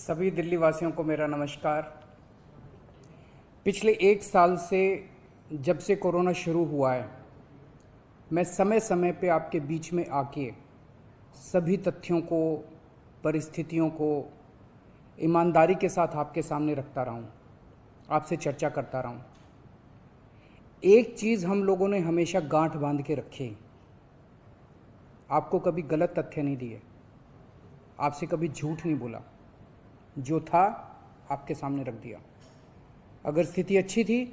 सभी दिल्ली वासियों को मेरा नमस्कार। पिछले 1 साल से जब से कोरोना शुरू हुआ है, मैं समय समय पे आपके बीच में आके सभी तथ्यों को, परिस्थितियों को ईमानदारी के साथ आपके सामने रखता रहा हूँ, आपसे चर्चा करता रहा हूँ। एक चीज़ हम लोगों ने हमेशा गांठ बांध के रखी, आपको कभी गलत तथ्य नहीं दिए, आपसे कभी झूठ नहीं बोला, जो था आपके सामने रख दिया। अगर स्थिति अच्छी थी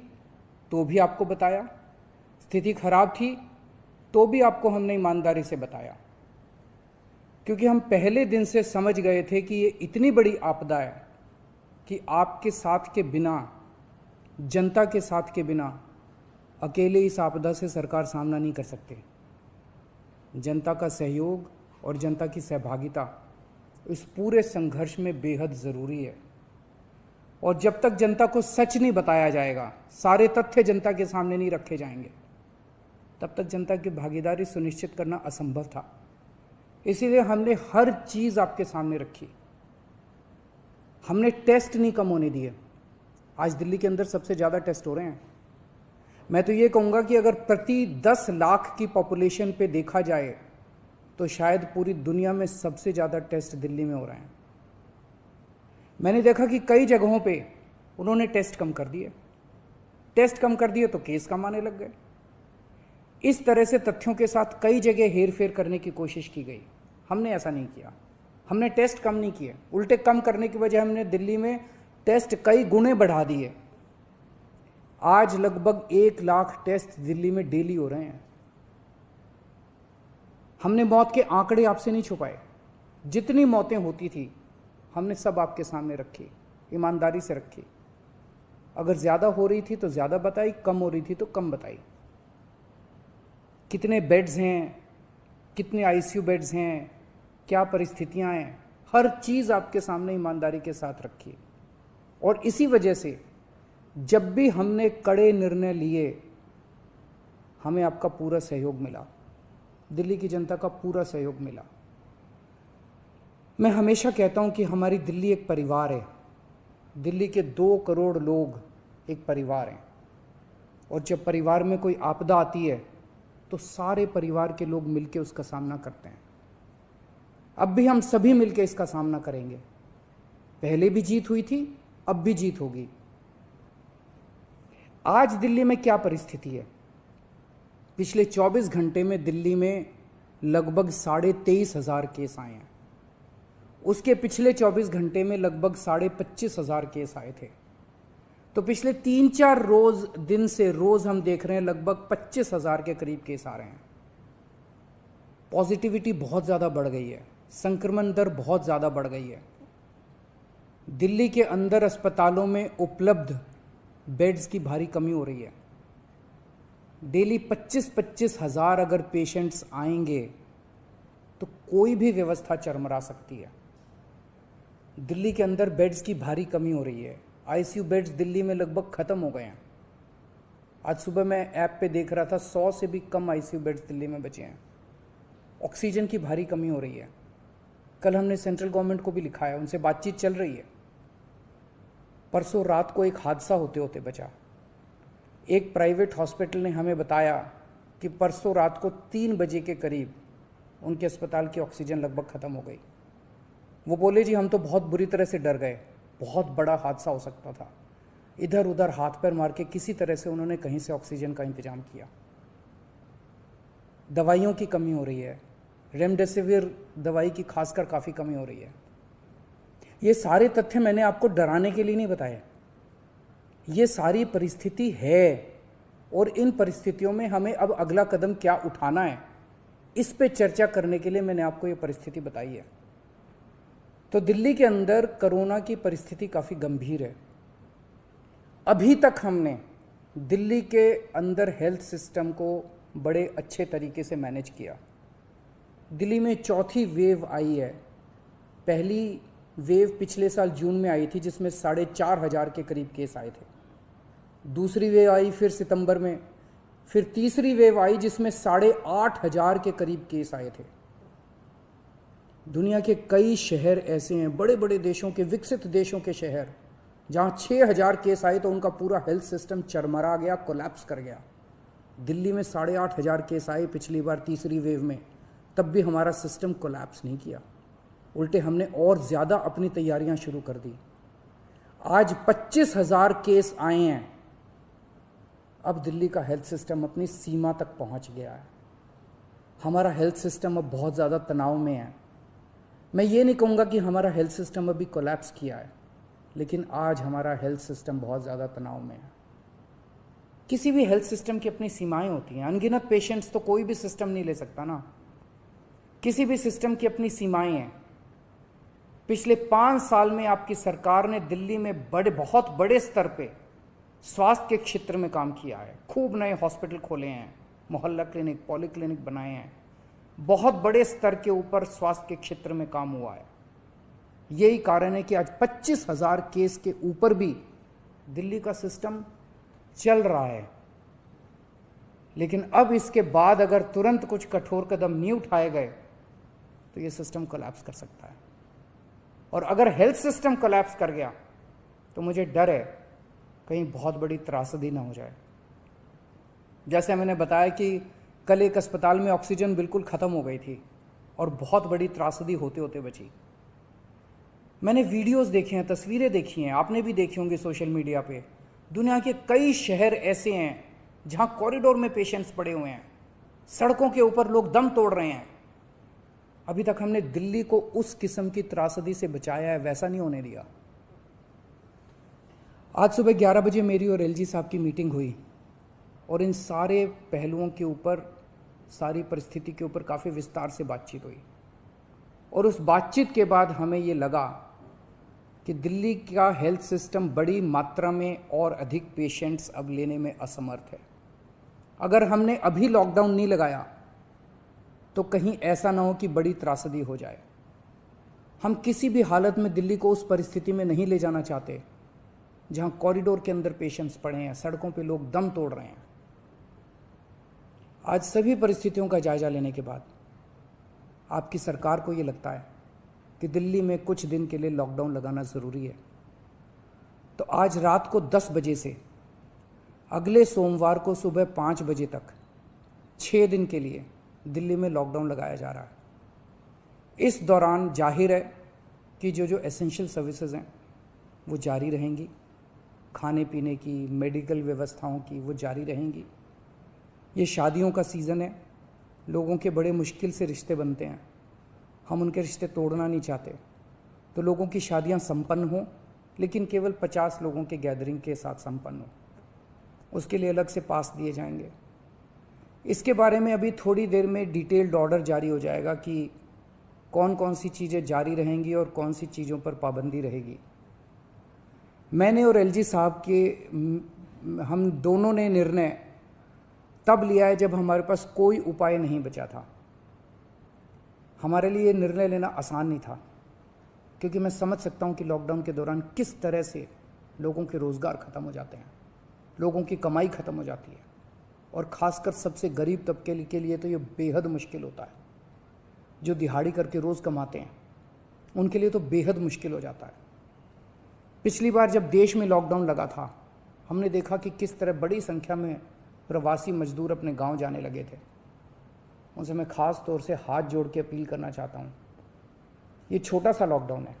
तो भी आपको बताया, स्थिति खराब थी तो भी आपको हमने ईमानदारी से बताया, क्योंकि हम पहले दिन से समझ गए थे कि ये इतनी बड़ी आपदा है कि आपके साथ के बिना, जनता के साथ के बिना अकेले इस आपदा से सरकार सामना नहीं कर सकती। जनता का सहयोग और जनता की सहभागिता इस पूरे संघर्ष में बेहद ज़रूरी है। और जब तक जनता को सच नहीं बताया जाएगा, सारे तथ्य जनता के सामने नहीं रखे जाएंगे, तब तक जनता की भागीदारी सुनिश्चित करना असंभव था। इसीलिए हमने हर चीज़ आपके सामने रखी। हमने टेस्ट नहीं कम होने दिए। आज दिल्ली के अंदर सबसे ज़्यादा टेस्ट हो रहे हैं। मैं तो ये कहूँगा कि अगर प्रति 10 लाख की पॉपुलेशन पे देखा जाए तो शायद पूरी दुनिया में सबसे ज़्यादा टेस्ट दिल्ली में हो रहे हैं। मैंने देखा कि कई जगहों पे उन्होंने टेस्ट कम कर दिए, टेस्ट कम कर दिए तो केस कम आने लग गए। इस तरह से तथ्यों के साथ कई जगह हेरफेर करने की कोशिश की गई। हमने ऐसा नहीं किया। हमने टेस्ट कम नहीं किए, उल्टे कम करने की वजह हमने दिल्ली में टेस्ट कई गुने बढ़ा दिए। आज लगभग 1 लाख टेस्ट दिल्ली में डेली हो रहे हैं। हमने मौत के आंकड़े आपसे नहीं छुपाए। जितनी मौतें होती थी हमने सब आपके सामने रखी, ईमानदारी से रखी। अगर ज़्यादा हो रही थी तो ज़्यादा बताई, कम हो रही थी तो कम बताई। कितने बेड्स हैं, कितने आईसीयू बेड्स हैं, क्या परिस्थितियां हैं, हर चीज़ आपके सामने ईमानदारी के साथ रखी। और इसी वजह से जब भी हमने कड़े निर्णय लिए, हमें आपका पूरा सहयोग मिला, दिल्ली की जनता का पूरा सहयोग मिला। मैं हमेशा कहता हूं कि हमारी दिल्ली एक परिवार है। दिल्ली के 2 करोड़ लोग एक परिवार हैं। और जब परिवार में कोई आपदा आती है तो सारे परिवार के लोग मिलकर उसका सामना करते हैं। अब भी हम सभी मिलकर इसका सामना करेंगे। पहले भी जीत हुई थी, अब भी जीत होगी। आज दिल्ली में क्या परिस्थिति है? पिछले 24 घंटे में दिल्ली में लगभग 23,500 केस आए हैं। उसके पिछले 24 घंटे में लगभग 25,500 केस आए थे। तो पिछले 3-4 दिन से रोज हम देख रहे हैं लगभग 25,000 के करीब केस आ रहे हैं। पॉजिटिविटी बहुत ज़्यादा बढ़ गई है, संक्रमण दर बहुत ज़्यादा बढ़ गई है। दिल्ली के अंदर अस्पतालों में उपलब्ध बेड्स की भारी कमी हो रही है। डेली 25-25 हज़ार अगर पेशेंट्स आएंगे तो कोई भी व्यवस्था चरमरा सकती है। दिल्ली के अंदर बेड्स की भारी कमी हो रही है। आईसीयू बेड्स दिल्ली में लगभग ख़त्म हो गए हैं। आज सुबह मैं ऐप पे देख रहा था 100 से भी कम आईसीयू बेड्स दिल्ली में बचे हैं। ऑक्सीजन की भारी कमी हो रही है। कल हमने सेंट्रल गवर्नमेंट को भी लिखा है, उनसे बातचीत चल रही है। परसों रात को एक हादसा होते होते बचा। एक प्राइवेट हॉस्पिटल ने हमें बताया कि परसों रात को 3 बजे के करीब उनके अस्पताल की ऑक्सीजन लगभग ख़त्म हो गई। वो बोले जी हम तो बहुत बुरी तरह से डर गए, बहुत बड़ा हादसा हो सकता था। इधर उधर हाथ पैर मार के किसी तरह से उन्होंने कहीं से ऑक्सीजन का इंतजाम किया। दवाइयों की कमी हो रही है, रेमडेसिविर दवाई की खासकर काफ़ी कमी हो रही है। ये सारे तथ्य मैंने आपको डराने के लिए नहीं बताए। ये सारी परिस्थिति है और इन परिस्थितियों में हमें अब अगला कदम क्या उठाना है, इस पे चर्चा करने के लिए मैंने आपको ये परिस्थिति बताई है। तो दिल्ली के अंदर कोरोना की परिस्थिति काफ़ी गंभीर है। अभी तक हमने दिल्ली के अंदर हेल्थ सिस्टम को बड़े अच्छे तरीके से मैनेज किया। दिल्ली में चौथी वेव आई है। पहली वेव पिछले साल जून में आई थी जिसमें 4,500 के करीब केस आए थे। दूसरी वेव आई फिर सितंबर में, फिर तीसरी वेव आई जिसमें 8,500 के करीब केस आए थे। दुनिया के कई शहर ऐसे हैं, बड़े बड़े देशों के, विकसित देशों के शहर, जहाँ 6,000 केस आए तो उनका पूरा हेल्थ सिस्टम चरमरा गया, कोलैप्स कर गया। दिल्ली में 8,500 केस आए पिछली बार तीसरी वेव में, तब भी हमारा सिस्टम कोलैप्स नहीं किया, उल्टे हमने और ज़्यादा अपनी तैयारियां शुरू कर दी। आज 25,000 केस आए हैं। अब दिल्ली का हेल्थ सिस्टम अपनी सीमा तक पहुंच गया है। हमारा हेल्थ सिस्टम अब बहुत ज़्यादा तनाव में है। मैं ये नहीं कहूँगा कि हमारा हेल्थ सिस्टम अभी कोलैप्स किया है, लेकिन आज हमारा हेल्थ सिस्टम बहुत ज़्यादा तनाव में है। किसी भी हेल्थ सिस्टम की अपनी सीमाएं होती हैं। अनगिनत पेशेंट्स तो कोई भी सिस्टम नहीं ले सकता ना। किसी भी सिस्टम की अपनी सीमाएं हैं। पिछले 5 साल में आपकी सरकार ने दिल्ली में बहुत बड़े स्तर पे स्वास्थ्य के क्षेत्र में काम किया है। खूब नए हॉस्पिटल खोले हैं, मोहल्ला क्लिनिक, पॉली क्लिनिक बनाए हैं। बहुत बड़े स्तर के ऊपर स्वास्थ्य के क्षेत्र में काम हुआ है। यही कारण है कि आज 25,000 केस के ऊपर भी दिल्ली का सिस्टम चल रहा है। लेकिन अब इसके बाद अगर तुरंत कुछ कठोर कदम नहीं उठाए गए तो ये सिस्टम कोलैप्स कर सकता है। और अगर हेल्थ सिस्टम कोलैप्स कर गया तो मुझे डर है कहीं बहुत बड़ी त्रासदी ना हो जाए। जैसे मैंने बताया कि कल एक अस्पताल में ऑक्सीजन बिल्कुल ख़त्म हो गई थी और बहुत बड़ी त्रासदी होते होते बची। मैंने वीडियोस देखे हैं, तस्वीरें देखी हैं, आपने भी देखी होंगी सोशल मीडिया पे। दुनिया के कई शहर ऐसे हैं जहां कॉरिडोर में पेशेंट्स पड़े हुए हैं, सड़कों के ऊपर लोग दम तोड़ रहे हैं। अभी तक हमने दिल्ली को उस किस्म की त्रासदी से बचाया है, वैसा नहीं होने दिया। आज सुबह 11 बजे मेरी और एलजी साहब की मीटिंग हुई और इन सारे पहलुओं के ऊपर, सारी परिस्थिति के ऊपर काफ़ी विस्तार से बातचीत हुई। और उस बातचीत के बाद हमें ये लगा कि दिल्ली का हेल्थ सिस्टम बड़ी मात्रा में और अधिक पेशेंट्स अब लेने में असमर्थ है। अगर हमने अभी लॉकडाउन नहीं लगाया तो कहीं ऐसा ना हो कि बड़ी त्रासदी हो जाए। हम किसी भी हालत में दिल्ली को उस परिस्थिति में नहीं ले जाना चाहते जहां कॉरिडोर के अंदर पेशेंट्स पड़े हैं, सड़कों पे लोग दम तोड़ रहे हैं। आज सभी परिस्थितियों का जायजा लेने के बाद आपकी सरकार को ये लगता है कि दिल्ली में कुछ दिन के लिए लॉकडाउन लगाना ज़रूरी है, तो आज रात को 10 बजे से अगले सोमवार को सुबह 5 बजे तक 6 दिन के लिए दिल्ली में लॉकडाउन लगाया जा रहा है। इस दौरान जाहिर है कि जो एसेंशियल सर्विसेज हैं वो जारी रहेंगी, खाने पीने की, मेडिकल व्यवस्थाओं की वो जारी रहेंगी। ये शादियों का सीज़न है, लोगों के बड़े मुश्किल से रिश्ते बनते हैं, हम उनके रिश्ते तोड़ना नहीं चाहते, तो लोगों की शादियां संपन्न हों, लेकिन केवल 50 लोगों के गैदरिंग के साथ संपन्न हो। उसके लिए अलग से पास दिए जाएंगे। इसके बारे में अभी थोड़ी देर में डिटेल्ड ऑर्डर जारी हो जाएगा कि कौन कौन सी चीज़ें जारी रहेंगी और कौन सी चीज़ों पर पाबंदी रहेगी। मैंने और एलजी साहब के हम दोनों ने निर्णय तब लिया है जब हमारे पास कोई उपाय नहीं बचा था। हमारे लिए निर्णय लेना आसान नहीं था, क्योंकि मैं समझ सकता हूं कि लॉकडाउन के दौरान किस तरह से लोगों के रोज़गार ख़त्म हो जाते हैं, लोगों की कमाई ख़त्म हो जाती है, और ख़ासकर सबसे गरीब तबके के लिए तो ये बेहद मुश्किल होता है। जो दिहाड़ी करके रोज़ कमाते हैं उनके लिए तो बेहद मुश्किल हो जाता है। पिछली बार जब देश में लॉकडाउन लगा था, हमने देखा कि किस तरह बड़ी संख्या में प्रवासी मजदूर अपने गांव जाने लगे थे। उनसे मैं ख़ास तौर से हाथ जोड़ के अपील करना चाहता हूं, ये छोटा सा लॉकडाउन है,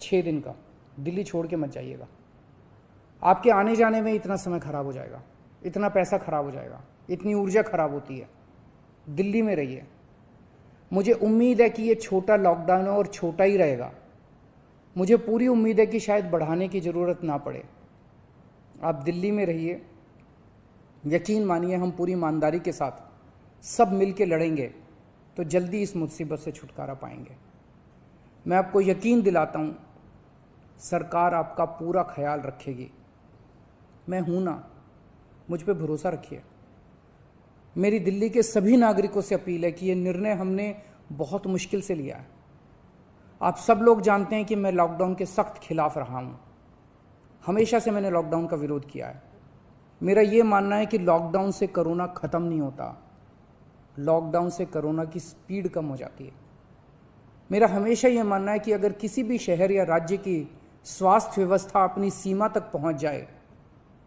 6 दिन का, दिल्ली छोड़ के मत जाइएगा। आपके आने जाने में इतना समय खराब हो जाएगा, इतना पैसा खराब हो जाएगा, इतनी ऊर्जा खराब होती है। दिल्ली में रहिए। मुझे उम्मीद है कि ये छोटा लॉकडाउन है और छोटा ही रहेगा। मुझे पूरी उम्मीद है कि शायद बढ़ाने की ज़रूरत ना पड़े। आप दिल्ली में रहिए, यकीन मानिए हम पूरी ईमानदारी के साथ सब मिल के लड़ेंगे तो जल्दी इस मुसीबत से छुटकारा पाएंगे। मैं आपको यकीन दिलाता हूँ, सरकार आपका पूरा ख्याल रखेगी। मैं हूँ ना, मुझ पे भरोसा रखिए। मेरी दिल्ली के सभी नागरिकों से अपील है कि ये निर्णय हमने बहुत मुश्किल से लिया है। आप सब लोग जानते हैं कि मैं लॉकडाउन के सख्त खिलाफ रहा हूँ। हमेशा से मैंने लॉकडाउन का विरोध किया है। मेरा ये मानना है कि लॉकडाउन से कोरोना ख़त्म नहीं होता, लॉकडाउन से कोरोना की स्पीड कम हो जाती है। मेरा हमेशा ये मानना है कि अगर किसी भी शहर या राज्य की स्वास्थ्य व्यवस्था अपनी सीमा तक पहुंच जाए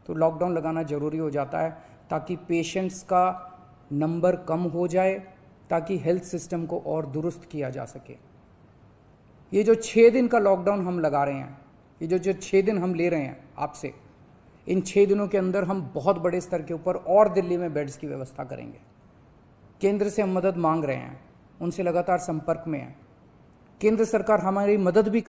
तो लॉकडाउन लगाना जरूरी हो जाता है, ताकि पेशेंट्स का नंबर कम हो जाए, ताकि हेल्थ सिस्टम को और दुरुस्त किया जा सके। ये जो 6 दिन का लॉकडाउन हम लगा रहे हैं, ये जो 6 दिन हम ले रहे हैं आपसे, इन 6 दिनों के अंदर हम बहुत बड़े स्तर के ऊपर और दिल्ली में बेड्स की व्यवस्था करेंगे। केंद्र से हम मदद मांग रहे हैं, उनसे लगातार संपर्क में हैं। केंद्र सरकार हमारी मदद भी